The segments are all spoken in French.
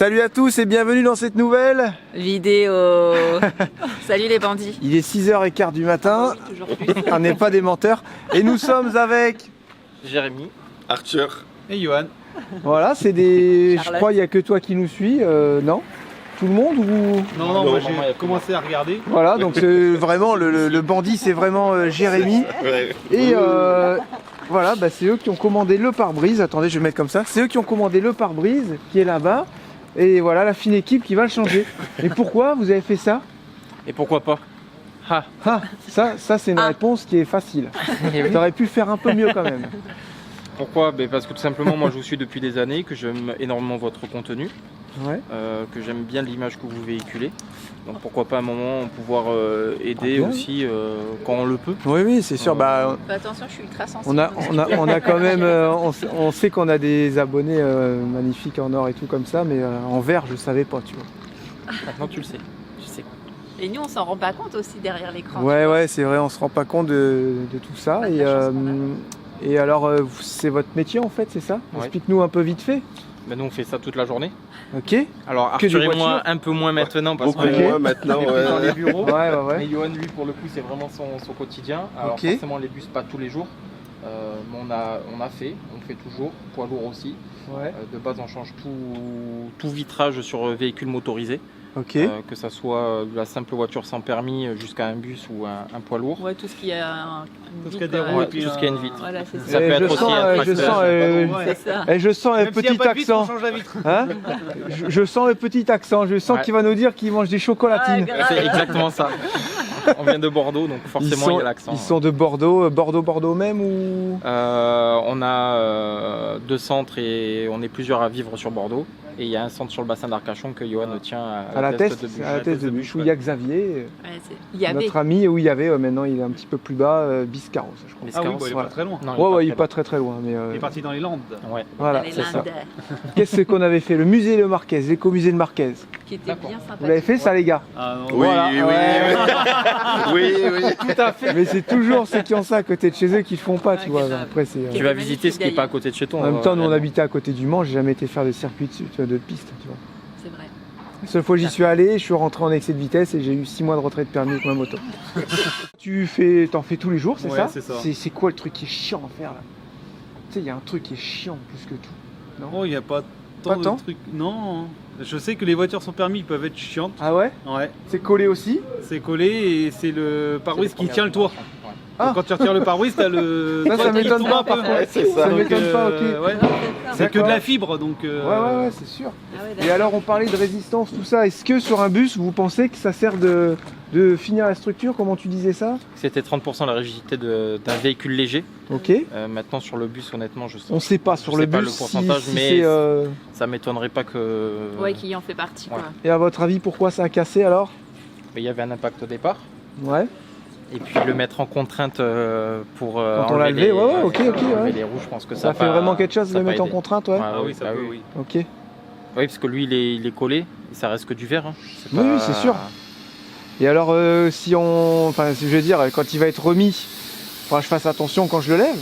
Salut à tous et bienvenue dans cette nouvelle vidéo. Salut les bandits. Il est 6h15 du matin, on n'est pas des menteurs et nous sommes avec Jérémy, Arthur et Johan. Voilà, c'est des... Charlotte. Je crois il n'y a que toi qui nous suis, non? Tout le monde ou... Non, moi j'ai commencé à regarder. Voilà, donc c'est vraiment le bandit, c'est vraiment Jérémy. Ouais. Et voilà, bah, c'est eux qui ont commandé le pare-brise. Attendez, je vais mettre comme ça. C'est eux qui ont commandé le pare-brise qui est là-bas. Et voilà la fine équipe qui va le changer. Et pourquoi vous avez fait ça? Et pourquoi pas? Ah, ça c'est une réponse qui est facile. Tu aurais pu faire un peu mieux quand même. Pourquoi? Parce que tout simplement moi je vous suis depuis des années, que j'aime énormément votre contenu, Ouais. que j'aime bien l'image que vous véhiculez. Donc pourquoi pas à un moment pouvoir aider bien. aussi quand on le peut. Oui, c'est sûr. Bah, Fais attention, je suis ultra sensible. on a quand même, on sait qu'on a des abonnés magnifiques en or et tout comme ça, mais en verre je savais pas, tu vois. Maintenant tu le sais. Tu sais. Et nous, on s'en rend pas compte aussi derrière l'écran. Ouais, c'est vrai, on se rend pas compte de tout ça. Bah, de la chance qu'on a. Et alors, c'est votre métier en fait, c'est ça? Ouais. Explique-nous un peu vite fait. Nous on fait ça toute la journée. Ok. Alors Que des Arthur et moi voitures un peu moins maintenant parce Beaucoup qu'on Ok. moins maintenant. on est plus dans les Ouais. bureaux. Ouais. Mais Johan lui pour le coup c'est vraiment son quotidien. Alors Ok. forcément les bus pas tous les jours. Mais on a fait toujours, poids lourd aussi. Ouais. De base on change tout vitrage sur véhicule motorisé. Ok. Que ça soit de la simple voiture sans permis jusqu'à un bus ou un poids lourd. Ouais, tout ce qui a Tout ce qui a des roues Ouais, et puis tout ce qui a une vitre. Voilà, c'est Ça ça. peut je être aussi sens, un je tracteur. sens, C'est ça. je sens un Même s'il y a petit pas de vitre, on accent. change la vitre. Hein? Je sens le petit accent. Je sens Ouais. qu'il va nous dire qu'il mange des chocolatines. Ah, grave. C'est exactement ça. On vient de Bordeaux, donc forcément il y a l'accent. Ils sont de Bordeaux, Bordeaux même ou? On a deux centres et on est plusieurs à vivre sur Bordeaux. Et il y a un centre sur le bassin d'Arcachon que Johan tient À la tête de bûche. à la tête de bûche où il y a Xavier, Ouais, il y avait. notre ami, où il y avait, maintenant il est un petit peu plus bas, Biscarros, je crois. Ah oui, bah, il est Voilà. pas très loin. Non, Ouais, il est pas très très loin, mais Il est parti dans les Landes. loin. Ouais. voilà, Les c'est ça. Landes, Qu'est-ce qu'on avait fait? Le musée Le Marquez, l'écomusée de Marquez. qui était bien sympa. Vous l'avez fait ça, les gars? Ah non. Oui, Voilà, oui. Oui. Tout à fait. Mais c'est toujours ceux qui ont ça à côté de chez eux qui le font pas, tu Ouais, vois. grave. Après, c'est. Tu vas visiter ce qui n'est pas à côté de chez toi. En même temps, nous on réellement. habitait à côté du Mans, j'ai jamais été faire des circuits de piste, tu vois. C'est vrai. La seule fois que j'y suis allé, je suis rentré en excès de vitesse et j'ai eu 6 mois de retrait de permis avec ma moto. T'en fais tous les jours, c'est Ouais, ça? c'est ça. C'est quoi le truc qui est chiant à faire là? Tu sais, il y a un truc qui est chiant plus que tout. Oh, il n'y a pas Pas tant tant de trucs. Non. Je sais que les voitures sans permis peuvent être chiantes. Ah ouais? Ouais. C'est collé aussi? C'est collé et c'est le pare-brise qui tient le toit. Ouais. Ah. Donc, quand tu retires le pare-brise, t'as le. Ça, toit ça qui m'étonne tombe pas un peu. par contre. Ouais, c'est ça. Ça Donc, m'étonne pas, ok. ouais. C'est que de D'accord. la fibre donc. Ouais, c'est sûr. Ah ouais, Et d'accord. alors on parlait de résistance, tout ça. Est-ce que sur un bus, vous pensez que ça sert de finir la structure? Comment tu disais ça? C'était 30% la rigidité d'un véhicule léger. Ok. Maintenant sur le bus, honnêtement, je sais. On sait pas sur Je le sais pas bus le si, pourcentage, si mais c'est... ça m'étonnerait pas que. Ouais, qui en fait partie, quoi. Ouais. Et à votre avis, pourquoi ça a cassé alors? Mais il y avait un impact au départ. Ouais. Et puis le mettre en contrainte pour Quand on l'a enlever levé, ouais, ok, enlever ouais. les roues, je pense que Ça ça fait vraiment quelque chose de ça le a pas mettre en aidé. contrainte, ouais. Ah oui, ça peut, oui. Ok. Oui, parce que lui, il est collé, et ça reste que du verre. Hein. Oui, c'est sûr. Et alors, si on... Enfin, je veux dire, quand il va être remis, faudra que je fasse attention quand je le lève.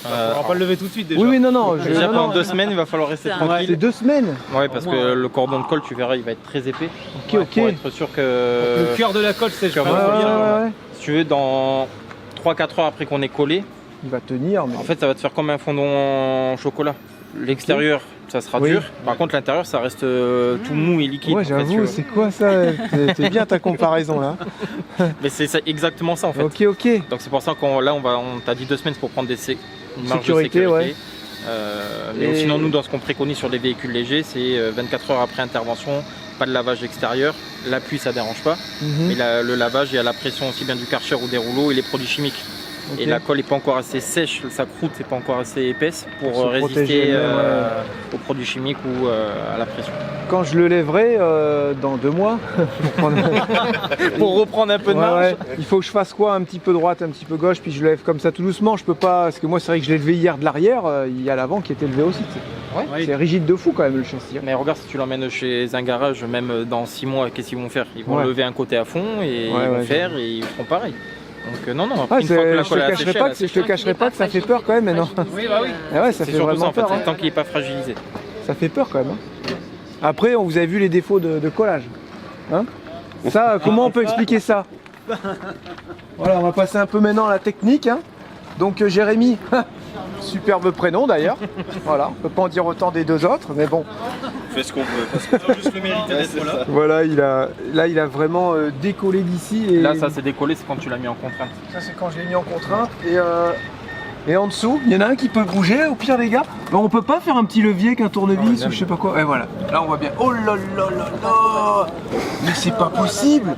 On va pas le lever tout de suite déjà. Oui, non. Déjà non, pendant non. 2 semaines, il va falloir rester C'est un- C'est tranquille. 2 semaines. Ouais, parce Au moins, que le cordon de colle, tu verras, il va être très épais. Ok, ok. Pour être sûr que, Le cœur de la colle, c'est Cœur de Ouais, la vraiment colle. bien. ouais. si tu veux, dans 3-4 heures après qu'on est collé, Il va tenir, mais... en fait, ça va te faire comme un fondant en chocolat. L'extérieur, ça sera Oui. dur. Par contre, l'intérieur, ça reste tout mou et liquide. Ouais, en fait, si tu j'avoue, veux. c'est quoi ça? C'est bien ta comparaison là. Mais c'est exactement ça, en fait. Ok. Donc c'est pour ça on t'a dit 2 semaines pour prendre une marge Sécurité, de sécurité. ouais. Mais Et- sinon nous dans ce qu'on préconise sur les véhicules légers, c'est 24 heures après intervention, pas de lavage extérieur, l'appui ça dérange pas, Mhm. mais le lavage il y a la pression aussi bien du karcher ou des rouleaux et les produits chimiques. Ok. Et la colle n'est pas encore assez sèche, sa croûte n'est pas encore assez épaisse pour Se résister protéger, aux produits chimiques ou à la pression. Quand je le lèverai dans 2 mois, Pour reprendre un peu de ouais, marge, ouais. Il faut que je fasse quoi? Un petit peu droite, un petit peu gauche, puis je lève comme ça tout doucement. Je peux pas, parce que moi c'est vrai que je l'ai levé hier de l'arrière, il y a l'avant qui était levé aussi. Tu sais. Ouais. C'est rigide de fou quand même le châssis. mais regarde si tu l'emmènes chez un garage, même dans 6 mois, qu'est-ce qu'ils vont faire? Ils vont Ouais. lever un côté à fond et ils Ouais, vont ouais, faire et ils feront pareil. Donc non, Ah, une fois que la je colle te est cacherai asséchée, pas elle que, est je te cacherai pas que ça fait peur quand même maintenant. Oui, bah oui. Ah ouais, ça C'est fait surtout ça vraiment en fait, peur. c'est Hein. tant qu'il n'est pas fragilisé. Ça fait peur quand même. Hein. Après, on vous avez vu les défauts de collage. Hein, ça, comment on peut expliquer ça? Voilà, on va passer un peu maintenant à la technique. Hein. Donc Jérémy, superbe prénom d'ailleurs. Voilà, on peut pas en dire autant des deux autres, mais bon. On fait ce qu'on peut. Parce qu'on a juste le mérite d'être là. Voilà, il a vraiment décollé d'ici. Et... Là, ça s'est décollé, c'est quand tu l'as mis en contrainte. Ça, c'est quand je l'ai mis en contrainte. Et en dessous, il y en a un qui peut bouger, au pire, les gars. Ben, on peut pas faire un petit levier qu'un tournevis ou je sais pas quoi. Et voilà, là on voit bien. Oh là là là là. Mais c'est pas possible.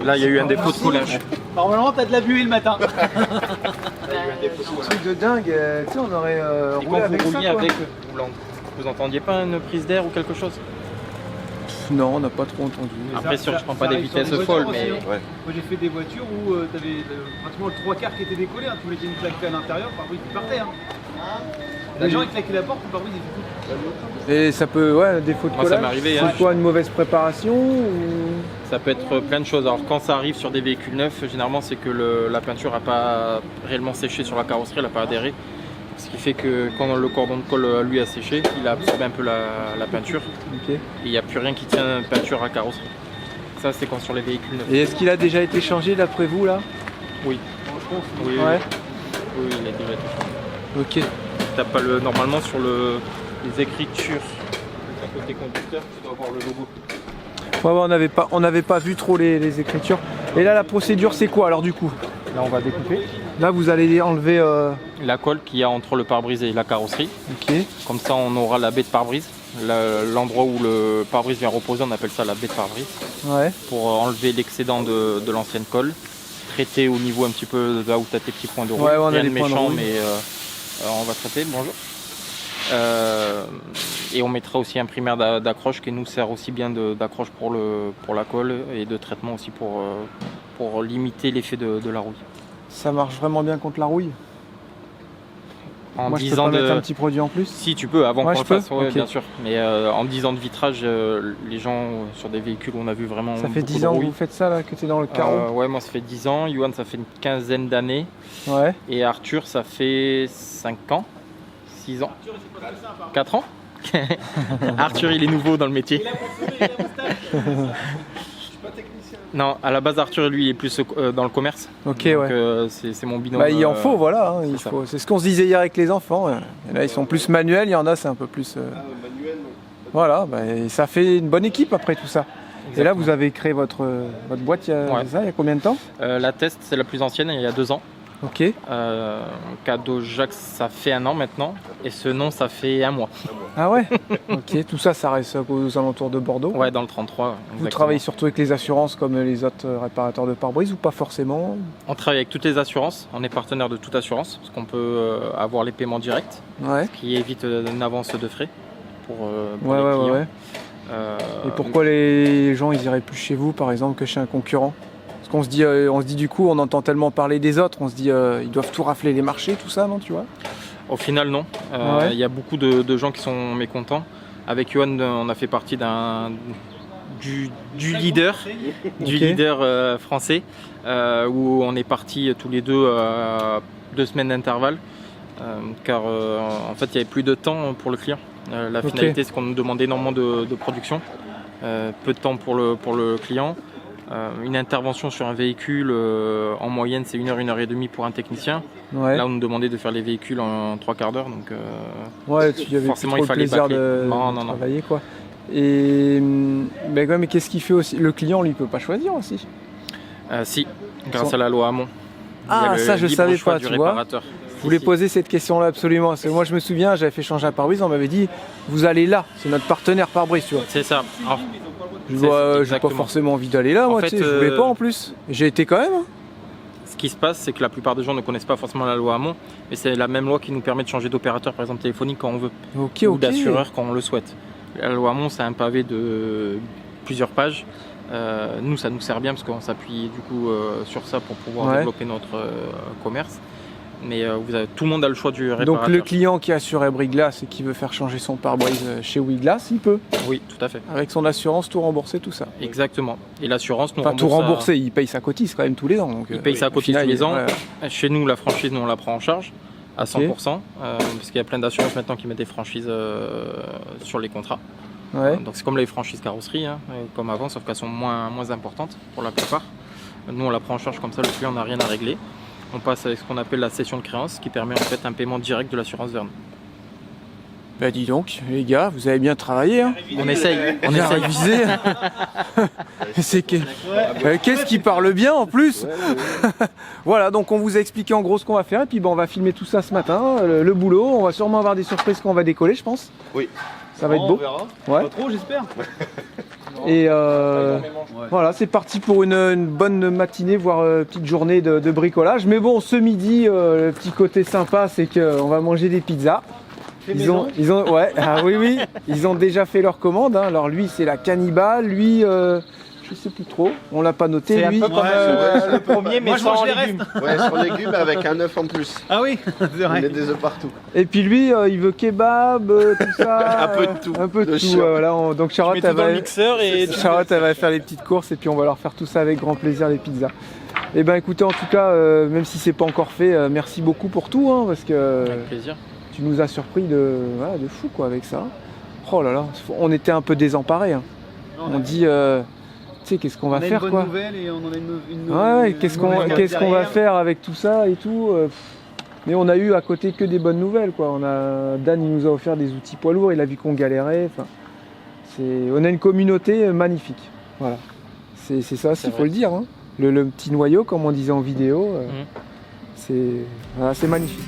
Là, il y a eu un défaut de collage. Normalement, t'as de la buée le matin. Un truc de dingue, tu sais, on aurait Et roulé quand avec vous ça, rouliez quoi. avec, vous entendiez pas une prise d'air ou quelque chose? Non, on n'a pas trop entendu. Après, sûr, je prends pas des arrive sur vitesses des folles, voitures mais aussi, hein. Moi j'ai fait des voitures où t'avais pratiquement le 3/4 qui était décollé, hein. Tu mettais une plaque à l'intérieur, par contre il partait. Hein. Les gens ils claquaient la porte, par contre ils étaient tout. Et ça peut, ouais, défaut de Moi, ça collage. m'est arrivé, C'est hein. quoi, une mauvaise préparation ou... ça peut être plein de choses. Alors quand ça arrive sur des véhicules neufs, généralement c'est que la peinture n'a pas réellement séché sur la carrosserie, elle n'a pas adhéré. Ce qui fait que quand le cordon de colle lui a séché, il a absorbé un peu la peinture. Ok. Et il n'y a plus rien qui tient peinture à carrosserie. Ça c'est quand sur les véhicules neufs. Et est-ce qu'il a déjà été changé d'après vous là? Oui. Oui, Ouais. oui, il a déjà été changé. Ok. T'as pas normalement sur les écritures à côté conducteur, tu dois avoir le logo. Ouais, ouais, on n'avait pas vu trop les écritures. Et là, la procédure, c'est quoi alors du coup? Là on va découper. Là, vous allez enlever. La colle qu'il y a entre le pare-brise et la carrosserie. Ok. Comme ça on aura la baie de pare-brise. L'endroit où le pare-brise vient reposer, on appelle ça la baie de pare-brise. Ouais. Pour enlever l'excédent de l'ancienne colle. Traiter au niveau un petit peu de là où tu as tes petits points de rouille. Ouais, on a Rien des de points de méchant, rouille. mais on va traiter. Bonjour. Et on mettra aussi un primaire d'accroche qui nous sert aussi bien d'accroche pour la colle et de traitement aussi pour limiter l'effet de la rouille. Ça marche vraiment bien contre la rouille? En Moi, je 10 peux pas ans mettre un petit produit en plus? Si tu peux, avant Ouais, qu'on je le fasse, peux ouais, Ok. bien sûr. Mais en 10 ans de vitrage, les gens sur des véhicules, on a vu vraiment. Ça fait beaucoup 10 de ans que rouille. vous faites ça là, que tu es dans le carreau? Ouais, moi ça fait 10 ans. Johan, ça fait une quinzaine d'années. Ouais. Et Arthur, ça fait 5 ans, 6 ans, 4 ans. Arthur, il est nouveau dans le métier. Non, à la base, Arthur, lui, il est plus dans le commerce. Ok, Donc, ouais. c'est mon binôme. Bah, il en faut, voilà. Hein, ça. c'est ce qu'on se disait hier avec les enfants. Il y en a, ils sont plus manuels, il y en a, c'est un peu plus. Voilà, bah, et ça fait une bonne équipe après tout ça. Et là, vous avez créé votre boîte il y a combien de temps? La Test, c'est la plus ancienne, il y a 2 ans. Ok. Cadeau Jacques, ça fait 1 an maintenant. Et ce nom, ça fait 1 mois. Ah ouais. Ok, tout ça, ça reste aux alentours de Bordeaux. Ouais, dans le 33. Vous exactement. travaillez surtout avec les assurances comme les autres réparateurs de pare-brise ou pas forcément? On travaille avec toutes les assurances. On est partenaire de toute assurance parce qu'on peut avoir les paiements directs, Ouais. ce qui évite une avance de frais pour Ouais, les ouais, clients. ouais. Et pourquoi les gens ils iraient plus chez vous par exemple que chez un concurrent? Parce qu'on se dit du coup, on entend tellement parler des autres, on se dit ils doivent tout rafler les marchés, tout ça, non, tu vois? Au final, non. Ouais. Il y a beaucoup de gens qui sont mécontents. Avec Johan, on a fait partie du leader, du Ok. leader français, où on est partis tous les deux à 2 semaines d'intervalle, car en fait, il n'y avait plus de temps pour le client. La finalité, c'est qu'on nous demandait énormément de production, peu de temps pour le client. Une intervention sur un véhicule, en moyenne, c'est 1 heure, 1 heure et demie pour un technicien. Ouais. Là, on nous demandait de faire les véhicules en 3/4 d'heure. Donc, Ouais, tu avais forcément, plus il trop le fallait plaisir bâcler. de Non. travailler quoi. Et mais qu'est-ce qu'il fait aussi? Le client, lui, il peut pas choisir aussi. Si, grâce à la loi Hamon. Ah, Il y a le ça, je libre savais choix pas, du tu vois. réparateur. Je voulais poser cette question-là absolument. Parce que moi, je me souviens, j'avais fait changer un pare-brise, on m'avait dit, vous allez là, c'est notre partenaire pare-brise, tu vois. C'est ça. Alors, J'ai C'est pas exactement. forcément envie d'aller là, En moi, fait, tu sais, je voulais pas en plus. J'ai été quand même. Hein. ce qui se passe, c'est que la plupart des gens ne connaissent pas forcément la loi Hamon, mais c'est la même loi qui nous permet de changer d'opérateur, par exemple téléphonique, quand on veut, Ok, ou ok. d'assureur quand on le souhaite. La loi Hamon, c'est un pavé de plusieurs pages. Nous, ça nous sert bien parce qu'on s'appuie du coup sur ça pour pouvoir Ouais. développer notre commerce. Mais tout le monde a le choix du réparateur. Donc le client qui a sur Abriglass et qui veut faire changer son pare-brise chez Wiglass, il peut. Oui, tout à fait. Avec son assurance, tout rembourser, tout ça. Exactement. Et l'assurance nous Enfin, tout rembourse rembourser, il paye sa cotise quand même tous les ans. Donc, Il paye sa au cotise final, tous les ans. ouais. Chez nous, la franchise, nous, on la prend en charge à 100%, parce qu'il y a plein d'assurances maintenant qui mettent des franchises sur les contrats. Ouais. Donc c'est comme les franchises carrosserie, hein, comme avant, sauf qu'elles sont moins importantes pour la plupart. Nous on la prend en charge comme ça, le client n'a rien à régler. On passe avec ce qu'on appelle la cession de créance, qui permet en fait un paiement direct de l'assurance vers nous. Bah dis donc, les gars, vous avez bien travaillé, hein. On essaye, on Bien essaye. révisé. C'est qu'est-ce qui parle bien en plus. Voilà, donc on vous a expliqué en gros ce qu'on va faire et puis bon, on va filmer tout ça ce matin, le boulot. On va sûrement avoir des surprises quand on va décoller, je pense. Oui. Ça va être On beau. verra. Ouais. Pas trop, j'espère. Et voilà, c'est parti pour une bonne matinée, voire petite journée de bricolage. Mais bon, ce midi, le petit côté sympa, c'est qu'on va manger des pizzas. Ils ont, ouais, ah oui, ils ont déjà fait leur commande. Hein. Alors lui, c'est la cannibale. Lui, je sais plus trop. On l'a pas noté. C'est un Lui, peu comme le premier, mais Moi, je mange sans les légumes. Ouais, sans légumes avec un œuf en plus. Ah oui, c'est Il vrai. met des œufs partout. et puis lui, il veut kebab, tout ça. Un peu de tout. Un peu de Le tout. chien. Voilà. Donc Charlotte, Tu mets tout dans le mixeur et Charlotte, elle va faire les petites courses et puis on va leur faire tout ça avec grand plaisir, les pizzas. Et ben écoutez, en tout cas, même si c'est pas encore fait, merci beaucoup pour tout, hein, parce que avec plaisir. tu nous as surpris de fou quoi avec ça. Oh là là, on était un peu désemparés. Hein. On dit, tu sais, qu'est-ce qu'on va faire On a une quoi. bonne nouvelle et on en a une Ouais, qu'est-ce qu'on va derrière. faire avec tout ça et tout. Mais on a eu à côté que des bonnes nouvelles quoi. Dan, il nous a offert des outils poids lourds, il a vu qu'on galérait. Enfin, on a une communauté magnifique. Voilà. C'est ça, il faut le dire. Hein. Le petit noyau, comme on disait en vidéo, c'est magnifique.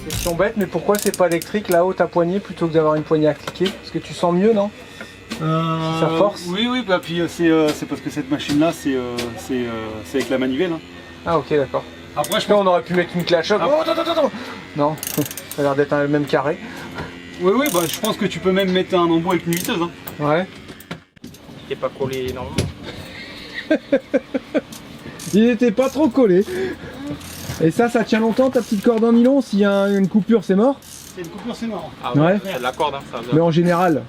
Question bête, mais pourquoi c'est pas électrique là-haut ta poignée plutôt que d'avoir une poignée à cliquer? Parce que tu sens mieux, non? Ça force? Oui, bah puis c'est parce que cette machine-là, c'est avec la manivelle. Hein. Ah ok, d'accord. Après, je Là, on aurait pu mettre une clé à choc. Oh, attends. Non, ça a l'air d'être le même carré. Oui, bah je pense que tu peux même mettre un embout avec une visseuse. Hein. Ouais. T'es pas collé énormément. Il n'était pas trop collé. Et ça tient longtemps ta petite corde en nylon? S'il y a une coupure, c'est mort? C'est une coupure, c'est mort. Ah Ouais. C'est de la corde, hein, ça. Mais en général,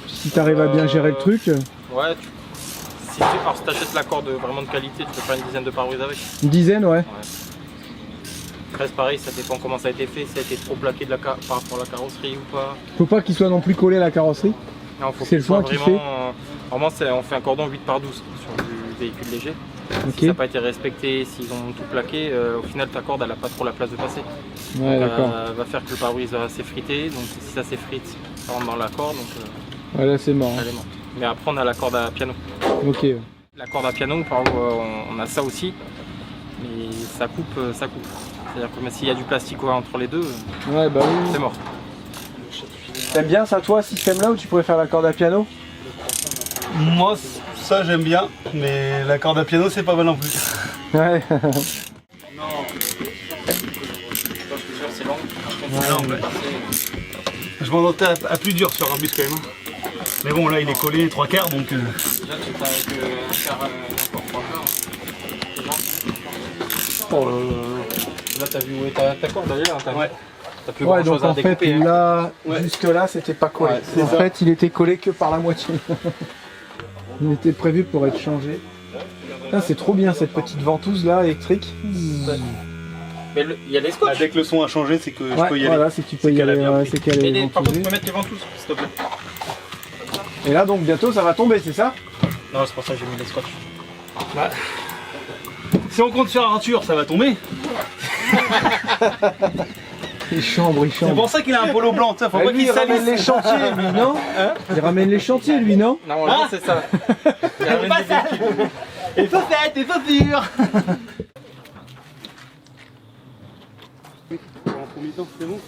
si t'arrives à bien gérer le truc. Ouais, si t'achètes la corde vraiment de qualité, tu peux faire une dizaine de pare-brises avec. Une dizaine, ouais. Après, c'est pareil, ça dépend comment ça a été fait, si ça a été trop plaqué par rapport à la carrosserie ou pas. Faut pas qu'il soit non plus collé à la carrosserie. Non, faut C'est le qu'il soit joint qui vraiment. Normalement, on fait un cordon 8x12 sur du véhicule léger. Ok. Si ça n'a pas été respecté, s'ils ont tout plaqué, au final ta corde elle n'a pas trop la place de passer. Ouais, d'accord. Va faire que le pare-brise va s'effriter, donc si ça s'effrite, ça rentre dans la corde, donc Ouais, là c'est mort. elle est morte. Mais après on a la corde à piano. Ok. La corde à piano, par exemple, on a ça aussi, mais ça coupe. C'est-à-dire que même s'il y a du plastique entre les deux, Ouais, bah oui. c'est mort. T'aimes bien ça, toi, ce système-là, où tu pourrais faire la corde à piano? Moi, ça j'aime bien, mais la corde à piano, c'est pas mal non plus. Ouais. C'est long. Je m'en attendais à plus dur sur un bus quand même. Hein. Mais bon, là il est collé 3/4 donc. Déjà, tu peux avec un quart, encore 3 quarts. Oh Là, t'as vu où est ta corde d'ailleurs? Ouais. T'as plus ouais, grand chose donc à en fait, découper. Hein. là, Ouais. jusque là, c'était pas collé. Ouais, c'est En ça. fait, il était collé que par la moitié. Il était prévu pour être changé. Là, c'est trop bien cette petite ventouse là, électrique. Mais il y a des scotch. Là, dès que le son a changé, c'est que je Ouais, peux y aller. voilà, c'est que tu peux y qu'elle a aller. bien Ouais, pris. c'est qu'elle Mais est par contre, tu ventousée. peux mettre les ventouses, s'il te plaît. Et là, donc, bientôt, ça va tomber, c'est ça? Non, c'est pour ça que j'ai mis les scotch. Si on compte sur Arthur, ça va tomber. Il chambre, il C'est chambre. pour ça qu'il a un polo blanc. Faut Ah, pas lui, qu'il il ramène salisse. les chantiers, lui, non? Il ramène les chantiers, lui, non? Normalement, c'est ça. Il y a même des véhicules. Et ça fait, et ça dure. En premier temps, c'est bon.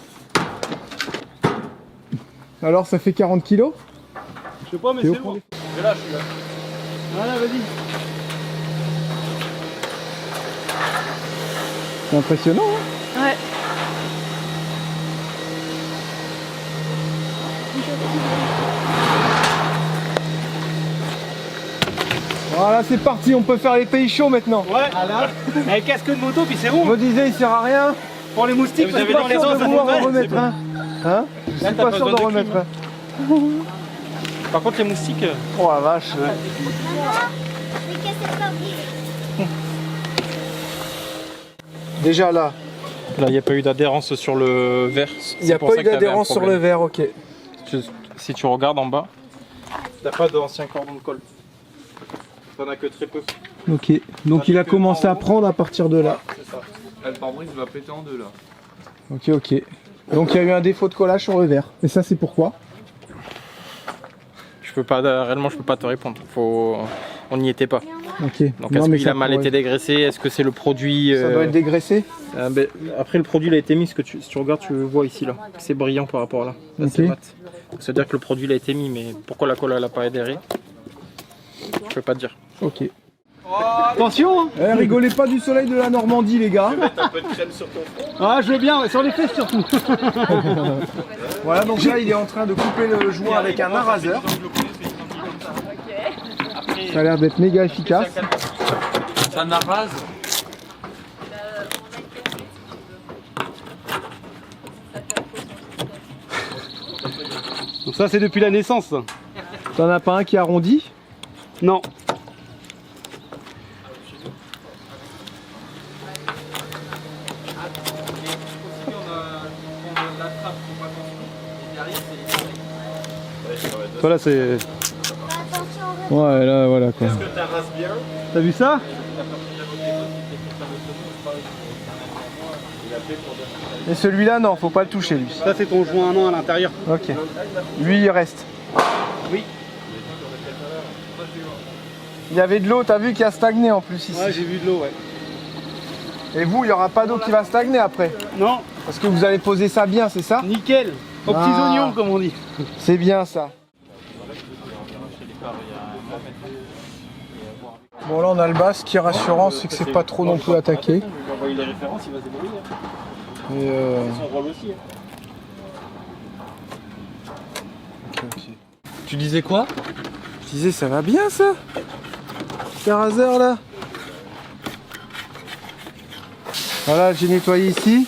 Alors ça fait 40 kilos? Je sais pas, mais c'est bon. Je lâche, là. Voilà, vas-y. C'est impressionnant, hein? Ouais. Voilà, c'est parti, on peut faire les pays chauds maintenant. Ouais, voilà. Avec casque de moto, puis c'est Je bon. me disais, il sert à rien. Pour les moustiques, vous avez dans les Pas sûr dents, de ça vouloir fait en mal. remettre un. Hein? Je suis pas sûr d'en remettre un. Par contre, les moustiques. Oh la vache. Déjà là, Là, il n'y a pas eu d'adhérence sur le verre. il n'y a pas eu d'adhérence sur le verre, ok. Si tu regardes en bas, t'as pas d'ancien cordon de colle. T'en as que très peu. Ok, donc il a commencé à prendre à partir de là. C'est ça. Le pare-brise va péter en deux là. Ok, ok. Donc il y a eu un défaut de collage sur le verre. Et ça c'est pourquoi? Je peux pas, réellement, je peux pas te répondre. On n'y était pas. Ok. Donc Non, est-ce mais qu'il ça a mal pourrait- été dégraissé? Est-ce que c'est le produit Ça doit être dégraissé. Après le produit il a été mis, si tu regardes tu le vois ici là, c'est brillant par rapport à là. Là, Ok. c'est mat. C'est-à-dire que le produit il a été mis, mais pourquoi la colle elle a pas adhéré? Je peux pas te dire. Ok. Attention hein. Eh, rigolez pas du soleil de la Normandie les gars. Un peu de crème sur ton front. Ah je veux bien, ouais, sur les fesses surtout. Voilà, donc là il est en train de couper le joint avec un araseur. Ça a l'air d'être méga efficace. Ça n'arrase. Donc ça c'est depuis la naissance ça. T'en as pas un qui arrondit? Non. Voilà c'est... Ouais, là voilà quoi. Est-ce que tu rases bien? T'as vu ça? Et celui-là non, faut pas le toucher lui. Ça c'est ton joint 1 an à l'intérieur. Ok. Lui il reste. Oui. Il y avait de l'eau, t'as vu qui a stagné en plus ici. Ouais j'ai vu de l'eau ouais. Et vous, il n'y aura pas d'eau qui va stagner après. Non, Parce que vous allez poser ça bien, c'est ça? nickel. Aux petits Ah. oignons comme on dit. C'est bien ça. Bon là on a le bas, ce qui est rassurant c'est que c'est pas trop non plus attaqué. Je vais envoyer les références, il va se débrouiller. Et Son rôle aussi. ok. Tu disais quoi? Je disais ça va bien ça. Petit raser là. Voilà, j'ai nettoyé ici.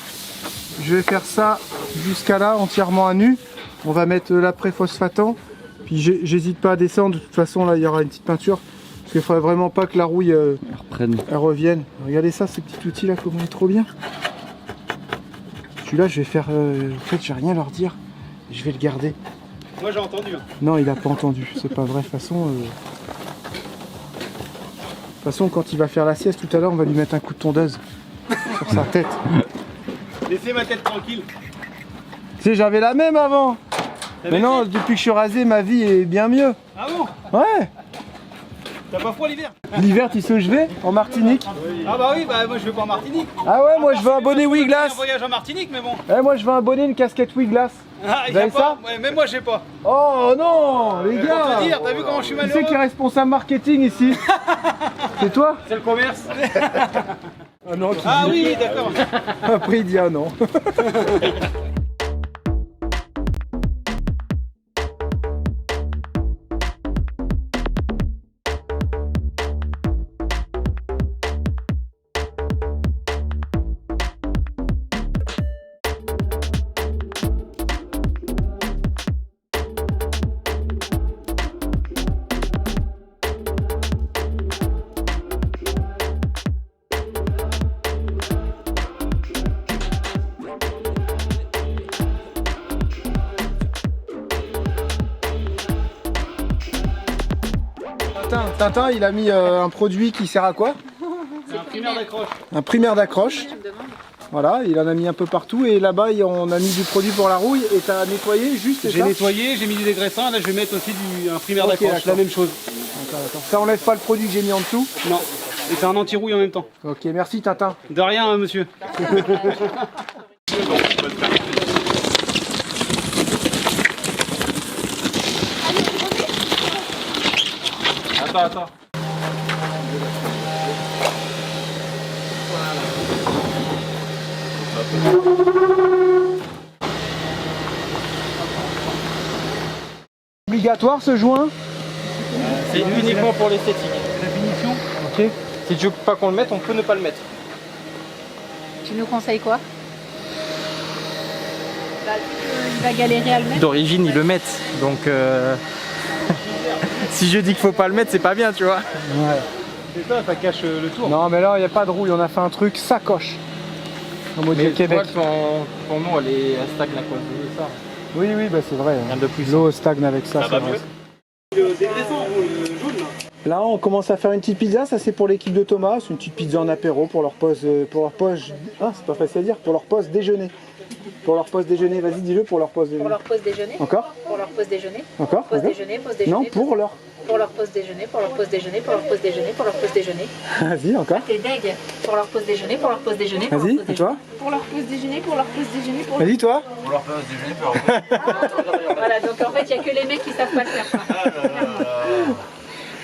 Je vais faire ça jusqu'à là, entièrement à nu. On va mettre l'après-phosphatant. Puis j'hésite pas à descendre. De toute façon là il y aura une petite peinture. Parce qu'il faudrait vraiment pas que la rouille elle revienne. Regardez ça, ce petit outil là, comment il est trop bien. Celui-là je vais faire... En fait je vais rien leur dire. Je vais le garder. Moi j'ai entendu. Hein. Non, il a pas entendu, c'est pas vrai. De toute façon, quand il va faire la sieste tout à l'heure, on va lui mettre un coup de tondeuse sur sa tête. Laissez ma tête tranquille. Tu sais, j'avais la même avant. Mais non, depuis que je suis rasé, ma vie est bien mieux. Ah bon? Ouais. T'as pas froid l'hiver? L'hiver, tu sais où je vais? En Martinique. Ah bah oui, bah moi je vais pas en Martinique. Ah ouais, moi je veux un bonnet Un Wiglass. voyage en Martinique mais bon. Eh, moi je veux un bonnet, une casquette Wiglass. Ah, Vous y a avez pas. ça? Ouais, même moi j'ai pas. Oh non, les Pour gars. te dire, t'as vu comment je suis Qui malheureux? c'est qui est responsable marketing ici? C'est toi? C'est le commerce. Ah non, qui Ah dit- oui, d'accord. Après il dit ah non. Tintin, il a mis un produit qui sert à quoi? C'est un primaire d'accroche. Un primaire d'accroche. Voilà, il en a mis un peu partout et là-bas on a mis du produit pour la rouille et t'as nettoyé juste, c'est J'ai ça? nettoyé, j'ai mis du dégraissant, là je vais mettre aussi un primaire Ok, d'accroche, d'accord. la même chose. d'accord. Ça on laisse pas le produit que j'ai mis en dessous. Non. Et c'est un anti-rouille en même temps. Ok, merci Tintin. De rien, hein, monsieur. Attends. Obligatoire ce joint? C'est uniquement pour l'esthétique. La finition. Ok. Si tu veux pas qu'on le mette, on peut ne pas le mettre. Tu nous conseilles quoi? Il va galérer à le mettre. D'origine, ils le mettent. Donc, si je dis qu'il faut pas le mettre, c'est pas bien, tu vois. Ouais. C'est ça cache le tour. Non mais là il n'y a pas de rouille, on a fait un truc sacoche. En mode Mais Québec. pour nous, elle stagne à cause de ça. Oui, bah c'est vrai. Rien de plus. L'eau stagne avec ça. Ça va vrai. mieux. Le dégraissant, le jaune là. Là, on commence à faire une petite pizza. Ça, c'est pour l'équipe de Thomas. C'est une petite pizza en apéro pour leur pause. Ah, c'est pas facile à dire. Pour leur pause déjeuner. Pour leur pause déjeuner. Vas-y, dis-le pour leur pause déjeuner. Pour leur pause déjeuner. Encore. Pour leur pause déjeuner. Encore. Pause Encore. déjeuner, pause déjeuner. Non, pour leur. Pour leur pause déjeuner, pour leur pause déjeuner, pour leur pause déjeuner, pour leur pause déjeuner. Vas-y, encore. T'es deg. Pour leur pause déjeuner, pour leur pause déjeuner. pour leur Vas-y, pause et toi. Pour leur pause déjeuner, pour leur pause déjeuner, pour Vas-y, toi. Voilà, donc en fait, il n'y a que les mecs qui savent pas le faire.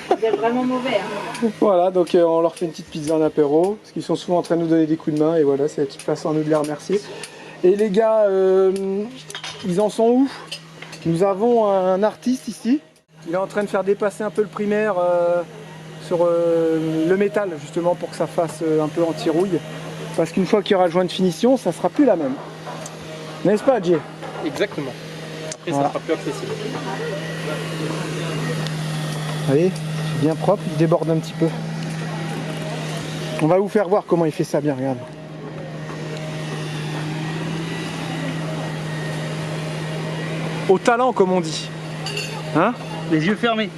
Vous êtes vraiment mauvais. Hein. Voilà, donc on leur fait une petite pizza en apéro. Parce qu'ils sont souvent en train de nous donner des coups de main. Et voilà, c'est la petite façon à nous de les remercier. Et les gars, ils en sont où? Nous avons un artiste ici. Il est en train de faire dépasser un peu le primaire sur le métal, justement, pour que ça fasse un peu anti-rouille. Parce qu'une fois qu'il y aura le joint de finition, ça sera plus la même. N'est-ce pas, Jay? Exactement. Après, Voilà. ça sera plus accessible. Vous voyez, c'est bien propre, il déborde un petit peu. On va vous faire voir comment il fait ça bien, regarde. Au talent, comme on dit. Hein? Les yeux fermés.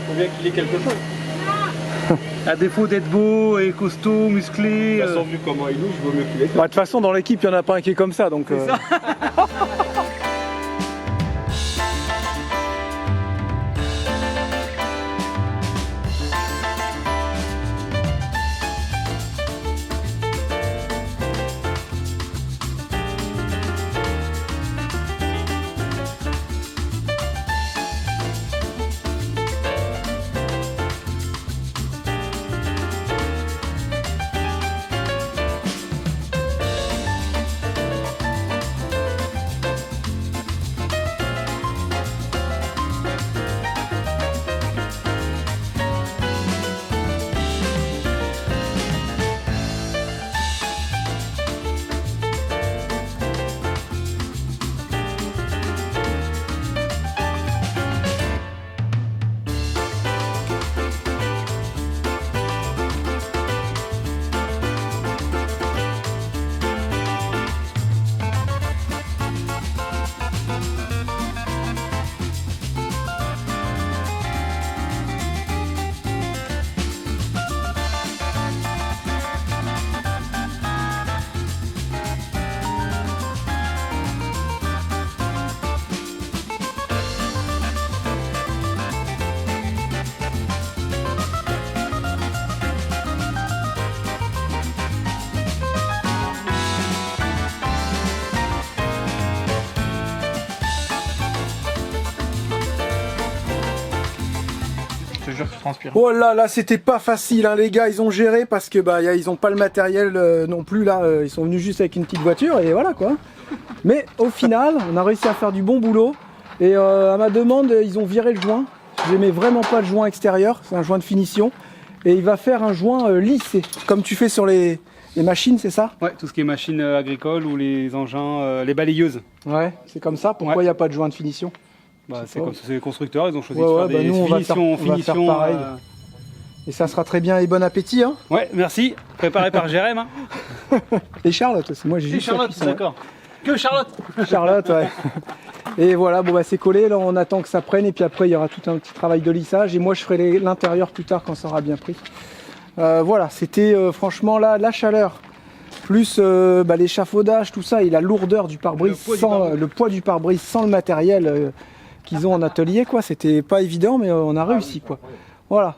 Faut bien qu'il ait quelque chose. À défaut d'être beau et costaud, musclé. De toute façon, vu comment il louche, je vaut mieux qu'il ait. Bah, de toute façon, dans l'équipe, il n'y en a pas un qui est comme ça, donc... Je te jure que je transpire. Oh là là, c'était pas facile, hein, les gars, ils ont géré parce que bah ils ont pas le matériel non plus là, ils sont venus juste avec une petite voiture et voilà quoi. Mais au final, on a réussi à faire du bon boulot et à ma demande, ils ont viré le joint. J'aimais vraiment pas le joint extérieur, c'est un joint de finition et il va faire un joint lissé, comme tu fais sur les machines, c'est ça? Ouais, tout ce qui est machine agricole ou les engins, les balayeuses. Ouais, c'est comme ça. Pourquoi il n'y a pas de joint de finition? Bah, c'est pas. comme ça, c'est les constructeurs, ils ont choisi Ouais, de ouais, faire bah des nous, on va faire finitions. pareil. Et ça sera très bien et bon appétit, hein. Ouais, merci. Préparé par Jérém. Hein. Et Charlotte aussi, moi j'ai Et juste la Charlotte, cuisson, d'accord. Que Charlotte. ouais. Charlotte, ouais. Et voilà, bon bah c'est collé, là on attend que ça prenne et puis après il y aura tout un petit travail de lissage et moi je ferai l'intérieur plus tard quand ça aura bien pris. Voilà, c'était franchement là la chaleur, plus l'échafaudage, tout ça et la lourdeur du pare-brise, le poids du pare-brise sans le matériel qu'ils ont en atelier, quoi. C'était pas évident mais on a réussi, quoi. Voilà.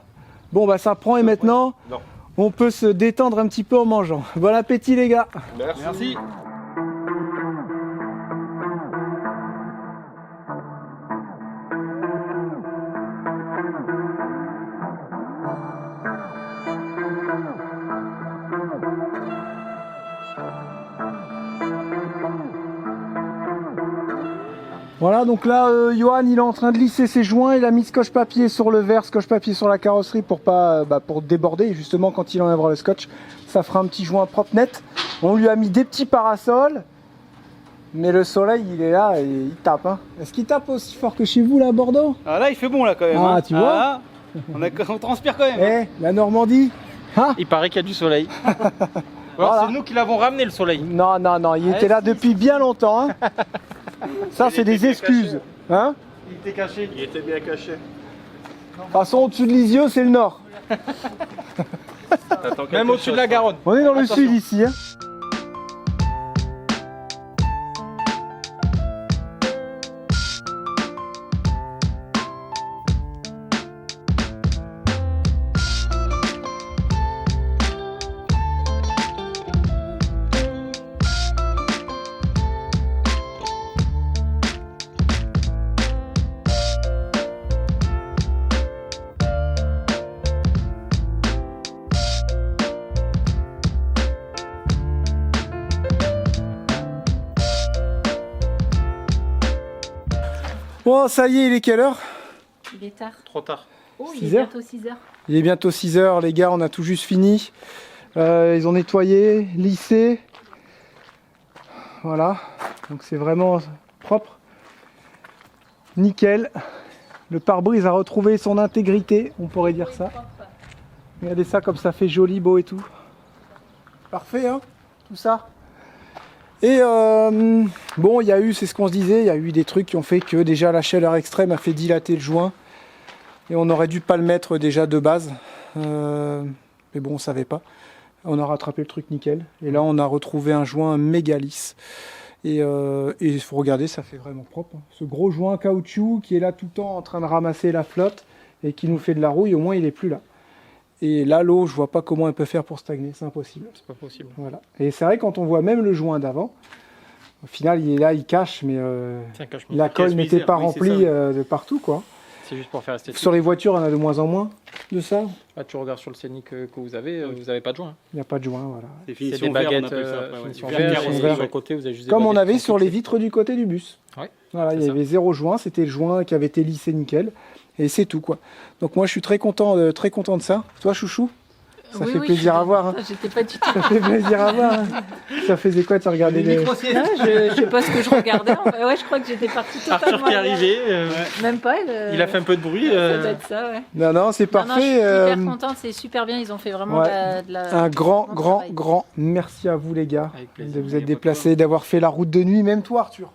Bon, bah ça prend et maintenant, Non. on peut se détendre un petit peu en mangeant. Bon appétit les gars. Merci. Voilà, donc là, Johan, il est en train de lisser ses joints. Il a mis scotch papier sur le verre, scotch papier sur la carrosserie pour pas, pour déborder. Et justement, quand il enlèvera le scotch, ça fera un petit joint propre net. On lui a mis des petits parasols. Mais le soleil, il est là et il tape. Hein. Est-ce qu'il tape aussi fort que chez vous, là, à Bordeaux? Ah là, il fait bon là quand même. Ah, hein. tu vois là, on transpire quand même. Eh, la Normandie hein? Il paraît qu'il y a du soleil. Voilà. C'est nous qui l'avons ramené le soleil. Non, non, non, il était là depuis bien longtemps. Hein. Ça, c'est des excuses. Hein? Il était caché. Il était bien caché. De toute façon, au-dessus de Lisieux, c'est le nord. Même au-dessus de la Garonne. On est dans le Attention. sud ici. Hein. Bon, ça y est, il est quelle heure? Il est tard. Trop tard. Oh, 6 il est heures. bientôt 6 heures. Il est bientôt 6 heures, les gars, on a tout juste fini. Ils ont nettoyé, lissé. Voilà, donc c'est vraiment propre. Nickel. Le pare-brise a retrouvé son intégrité, on pourrait dire ça. Regardez ça comme ça fait joli, beau et tout. Parfait, hein, tout ça. Et bon, il y a eu, c'est ce qu'on se disait, il y a eu des trucs qui ont fait que déjà la chaleur extrême a fait dilater le joint. Et on aurait dû pas le mettre déjà de base. Mais bon, on savait pas. On a rattrapé le truc nickel. Et là, on a retrouvé un joint méga lisse. Et il faut regarder, ça fait vraiment propre. Hein. Ce gros joint caoutchouc qui est là tout le temps en train de ramasser la flotte et qui nous fait de la rouille, au moins il est plus là. Et là, l'eau, je vois pas comment elle peut faire pour stagner, c'est impossible. C'est pas possible. Voilà. Et c'est vrai, quand on voit même le joint d'avant, au final, il est là, il cache, mais C'est un cache la colle n'était pas remplie de partout, quoi. C'est juste pour faire esthétique. Sur les voitures, on a de moins en moins de ça. Ah, tu regardes sur le Scénic que vous avez pas de joint. Il n'y a pas de joint, voilà. C'est C'est finition des vert, on baguettes appelle ça après, ouais. finition Vert vert, carrosserie, et vert. sur le côté, vous avez juste des Comme on baguettes avait qui sont sur les fixées. vitres du côté du bus. Ouais, Voilà, il y c'est avait 0 joint, c'était le joint qui avait été lissé nickel. Et c'est tout, quoi. Donc moi, je suis très content de ça. Toi, chouchou? Ça fait plaisir à voir. Hein. J'étais pas du tout. Ça fait plaisir à voir. Hein. Ça faisait quoi de regarder les... micro-sieste. Ah, je sais pas ce que je regardais. Ouais, je crois que j'étais partie totalement. Arthur qui est ailleurs. arrivé, Même pas. il a fait un peu de bruit. Ça doit être ça, ouais. Non, non, c'est Non, non, je suis parfait. hyper contente, c'est super bien. Ils ont fait vraiment ouais. de la Un grand, bon grand, travail. grand merci à vous, les gars, Avec plaisir. de vous Y a être pas de déplacés, d'avoir fait la route de nuit, même toi, Arthur.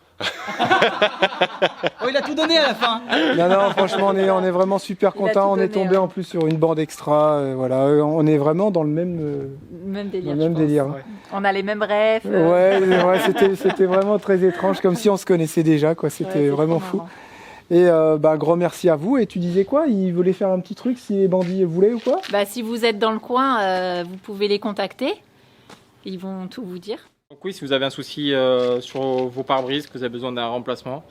Oh, il a tout donné à la fin. Non, non, franchement, on est vraiment super Il a content. tout On est donné, tombé ouais. en plus sur une bande extra. Voilà, on est vraiment dans le même, Même délire. dans le même je pense. délire. Ouais. On a les mêmes rêves. Ouais, ouais, c'était vraiment très étrange, comme si on se connaissait déjà, quoi. C'était vraiment fou. Et grand merci à vous. Et tu disais quoi? Il voulait faire un petit truc si les bandits voulaient ou quoi? Bah, si vous êtes dans le coin, vous pouvez les contacter. Ils vont tout vous dire. Donc oui, si vous avez un souci sur vos pare-brises, que vous avez besoin d'un remplacement,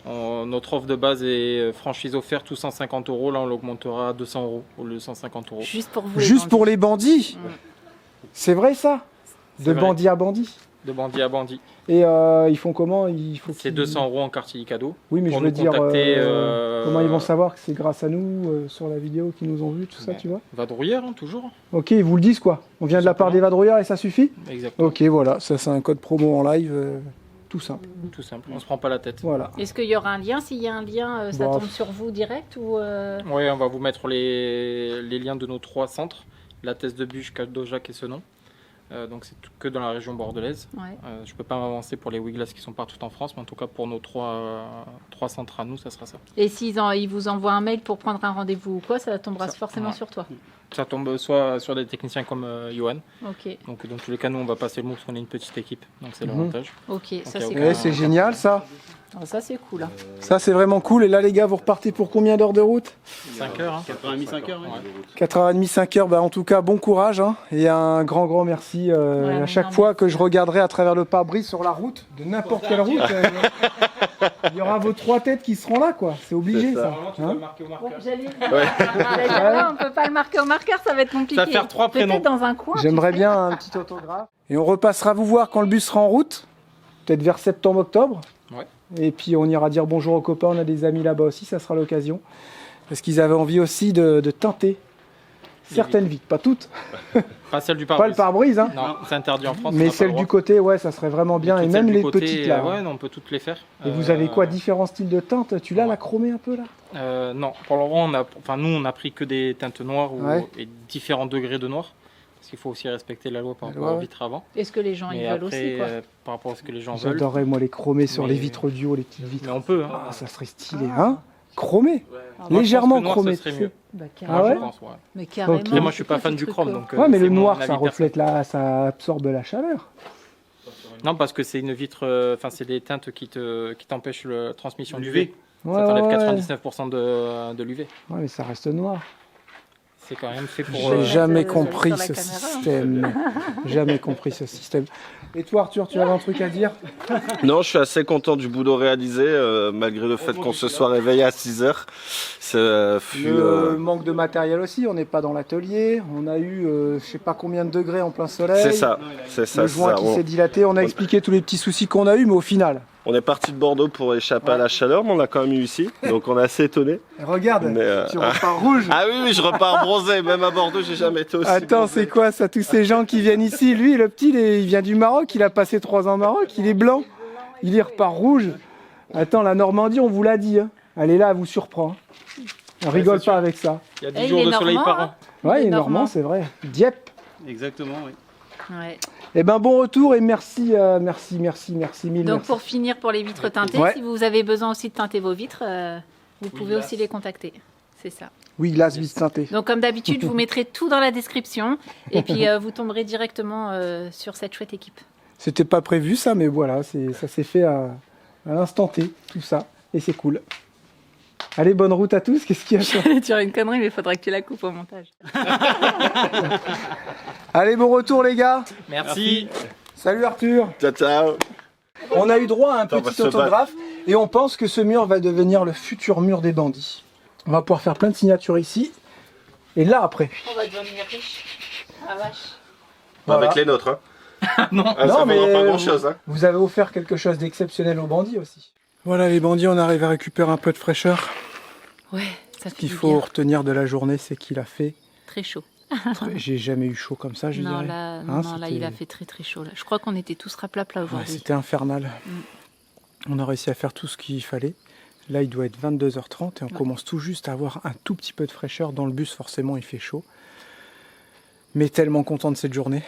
notre offre de base est franchise offerte, tout 150 €. Là, on l'augmentera à 200 € au lieu de 150 €. Juste pour vous. Juste pour les bandits? C'est vrai ça? De C'est vrai. bandit à bandit? De bandit à bandit. Et ils font comment? C'est 200 € en quartier cadeau. Oui, mais Pour je veux nous dire, contacter, comment ils vont savoir que c'est grâce à nous, sur la vidéo qu'ils nous ont vu, tout ça, Ouais. tu vois? Vadrouilleur, hein, toujours. Ok, ils vous le disent quoi? On vient de la part des vadrouilleurs et ça suffit? Exactement. Ok, voilà, ça c'est un code promo en live, tout simple. Tout simple. On se prend pas la tête. Voilà. Est-ce qu'il y aura un lien? S'il y a un lien, ça Bah, tombe sur vous direct ou Oui, on va vous mettre les liens de nos 3 centres, la Thèse de Buche, Cadojac et Senon. Donc c'est que dans la région bordelaise. Ouais. Je peux pas m'avancer pour les Wiglas qui sont partout en France, mais en tout cas pour nos 3 centres à nous, ça sera ça. Et s'ils ils vous envoient un mail pour prendre un rendez-vous ou quoi, ça tombera Ça, forcément ouais. sur toi. Ça tombe soit sur des techniciens comme Johan. Ok, Donc dans tous les cas, nous on va passer le mot parce qu'on est une petite équipe, donc c'est l'avantage. ok, ça il y a c'est aucun- cool. Ouais, c'est génial ça. Ah, ça c'est cool. Hein. Ça c'est vraiment cool. Et là les gars, vous repartez pour combien d'heures de route? 5 heures. Hein. 80 5 heures, ouais. 4h30, 5h. Bah, en tout cas, bon courage. Hein. Et un grand merci à chaque non, fois que je regarderai à travers le pare-brise sur la route, de n'importe quelle route. Il y aura vos 3 têtes qui seront là, quoi. C'est obligé ça. Normalement, tu dois Hein le marquer au marqueur. On peut pas le marquer au marqueur, ça va être compliqué. Ça va faire 3 prénoms. Peut-être dans un coin. J'aimerais bien un petit autographe. Et on repassera vous voir quand le bus sera en route. Peut-être vers septembre-octobre. Ouais. Et puis on ira dire bonjour aux copains. On a des amis là-bas aussi, ça sera l'occasion. Parce qu'ils avaient envie aussi de teinter certaines vitres. Pas toutes. Pas celle du Pas pare-brise. le pare-brise, hein. Non, c'est interdit en France. on Mais n'a pas celle le du droit. côté, ouais, ça serait vraiment bien. Et Toutes même celles du les côté, petites là. Ouais, non, on peut toutes les faire. Et vous avez quoi, différents styles de teinte? Tu l'as la chromée un peu là? Non, pour le moment, nous on a pris que des teintes noires Ouais. et différents degrés de noir. Parce qu'il faut aussi respecter la loi par La rapport loi, aux ouais. vitres avant. Est-ce que les gens ils Mais veulent après, aussi quoi par rapport à ce que les gens veulent. J'adorerais moi les chromés sur Mais- les vitres du haut, les petites vitres. Mais on peut. Hein. Ah, ça serait stylé, hein? Chromé, Moi, légèrement je pense que noir, chromé. ce serait tu sais. mieux. Bah, Ah carrément. ouais Je pense, ouais. Mais carrément. Ok. Mais moi je suis c'est pas quoi fan ce du truc, chrome quoi donc. Ouais, mais c'est le mon noir, avis ça reflète là, ça absorbe la chaleur. Non, parce que c'est une vitre. Enfin, c'est des teintes qui t'empêchent la transmission d'UV. Ouais, Ça t'enlève ouais, 99% de l'UV. ouais, mais ça reste noir. C'est quand même fait pour. J'ai jamais sur compris la ce caméra, hein. système. Jamais compris ce système. Et toi, Arthur, tu avais un truc à dire? Non, je suis assez content du boulot réalisé, malgré le fait qu'on se soit réveillé à 6h. Ça fut... Le manque de matériel aussi, on n'est pas dans l'atelier. On a eu je sais pas combien de degrés en plein soleil. C'est ça, c'est ça. Le c'est joint ça. qui s'est dilaté. On a expliqué tous les petits soucis qu'on a eu, mais au final. On est parti de Bordeaux pour échapper à la chaleur, mais on l'a quand même eu ici. Donc on est assez étonnés. Regarde, Mais, tu repars rouge. Ah oui, je repars bronzé. Même à Bordeaux, j'ai jamais été aussi Attends, bronzé. c'est quoi ça? Tous ces gens qui viennent ici, lui, le petit, il vient du Maroc, il a passé 3 ans au Maroc, il est blanc, il y repart rouge. Attends, la Normandie, on vous l'a dit, hein. Elle est là, elle vous surprend. On rigole c'est sûr. pas avec ça. Il y a Eh, 10 il jours est de soleil normand, par hein. an. Ouais, il est normand. normand, c'est vrai. Dieppe. Exactement, oui. Ouais. Eh ben, bon retour et merci, merci mille. Donc merci. pour finir pour les vitres teintées, Ouais. si vous avez besoin aussi de teinter vos vitres, vous pouvez aussi les contacter. C'est ça. Oui, glace vis synthé. Donc comme d'habitude, je vous mettrai tout dans la description et puis vous tomberez directement sur cette chouette équipe. C'était pas prévu ça, mais voilà, ça s'est fait à l'instant T, tout ça, et c'est cool. Allez, bonne route à tous, qu'est-ce qu'il y a ça? Tu as une connerie, mais il faudra que tu la coupes au montage. Allez, bon retour les gars. Merci. Salut Arthur. Ciao, ciao. On a eu droit à un Attends, on va petit se autographe et on pense que ce mur va devenir le futur mur des bandits. On va pouvoir faire plein de signatures ici. Et là après. On va devenir riche. Ah vache. Voilà. Avec les nôtres. Hein. Non. Ah, Non, ça mais vaudra pas grand-chose. Hein. Vous avez offert quelque chose d'exceptionnel aux bandits aussi. Voilà les bandits, on arrive à récupérer un peu de fraîcheur. Ouais, ça Ce fait qu'il du faut bien. retenir de la journée, c'est qu'il a fait... Très chaud. J'ai jamais eu chaud comme ça, je Non, dirais. là, Hein, non, là, c'était- il a fait très très chaud. Là. Je crois qu'on était tous rapla-pla Ouais, aujourd'hui. c'était infernal. On a réussi à faire tout ce qu'il fallait. Là, il doit être 22h30 et on commence tout juste à avoir un tout petit peu de fraîcheur. Dans le bus, forcément, il fait chaud. Mais tellement content de cette journée.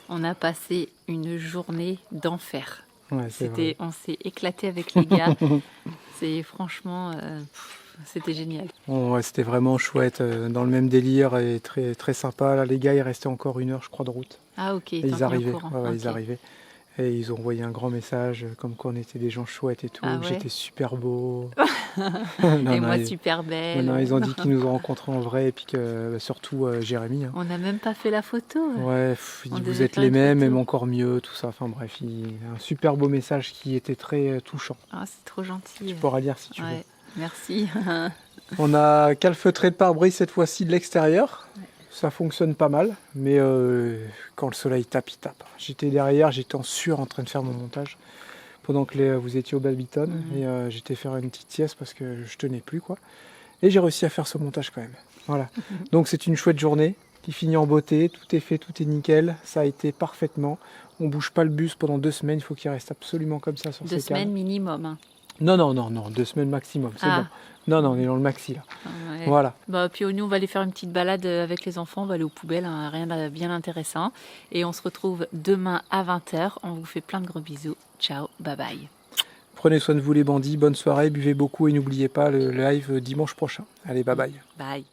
On a passé une journée d'enfer. Ouais, c'est vrai. On s'est éclaté avec les gars. C'est franchement, c'était génial. Bon, ouais, c'était vraiment chouette, dans le même délire et très, très sympa. Là, les gars, il restait encore 1 heure, je crois, de route. Ah ok. Et tant ils pis, au arrivaient. courant. Ouais, ouais, Ok. ils arrivaient. Et ils ont envoyé un grand message, comme quoi on était des gens chouettes et tout. Ah que ouais. J'étais super beau. Et moi super belle. Non, ils ont dit qu'ils nous ont rencontrés en vrai et puis que bah, surtout Jérémy. Hein. On n'a même pas fait la photo. Ouais, il On dit vous devait êtes faire les une mêmes, photo. même encore mieux, tout ça. Enfin bref, un super beau message qui était très touchant. Ah, c'est trop gentil. Tu pourras lire si tu Ouais, merci. veux. On a calfeutré le pare-brise cette fois-ci de l'extérieur. Ça fonctionne pas mal, mais quand le soleil tape, il tape. J'étais derrière, j'étais en sueur en train de faire mon montage pendant que vous étiez au badminton et j'étais faire une petite sieste parce que je tenais plus quoi. Et j'ai réussi à faire ce montage quand même. Voilà. Donc c'est une chouette journée qui finit en beauté, tout est fait, tout est nickel, ça a été parfaitement. On bouge pas le bus pendant 2 semaines, il faut qu'il reste absolument comme ça sur 2 ces semaines câbles. minimum. Hein. Non, 2 semaines maximum, c'est Ah. bon. Non, on est dans le maxi là. Ouais. Voilà. Bah, puis nous, on va aller faire une petite balade avec les enfants. On va aller aux poubelles, hein, rien de bien intéressant. Et on se retrouve demain à 20h. On vous fait plein de gros bisous. Ciao, bye bye. Prenez soin de vous les bandits, bonne soirée, buvez beaucoup et n'oubliez pas le live dimanche prochain. Allez, bye bye. Bye.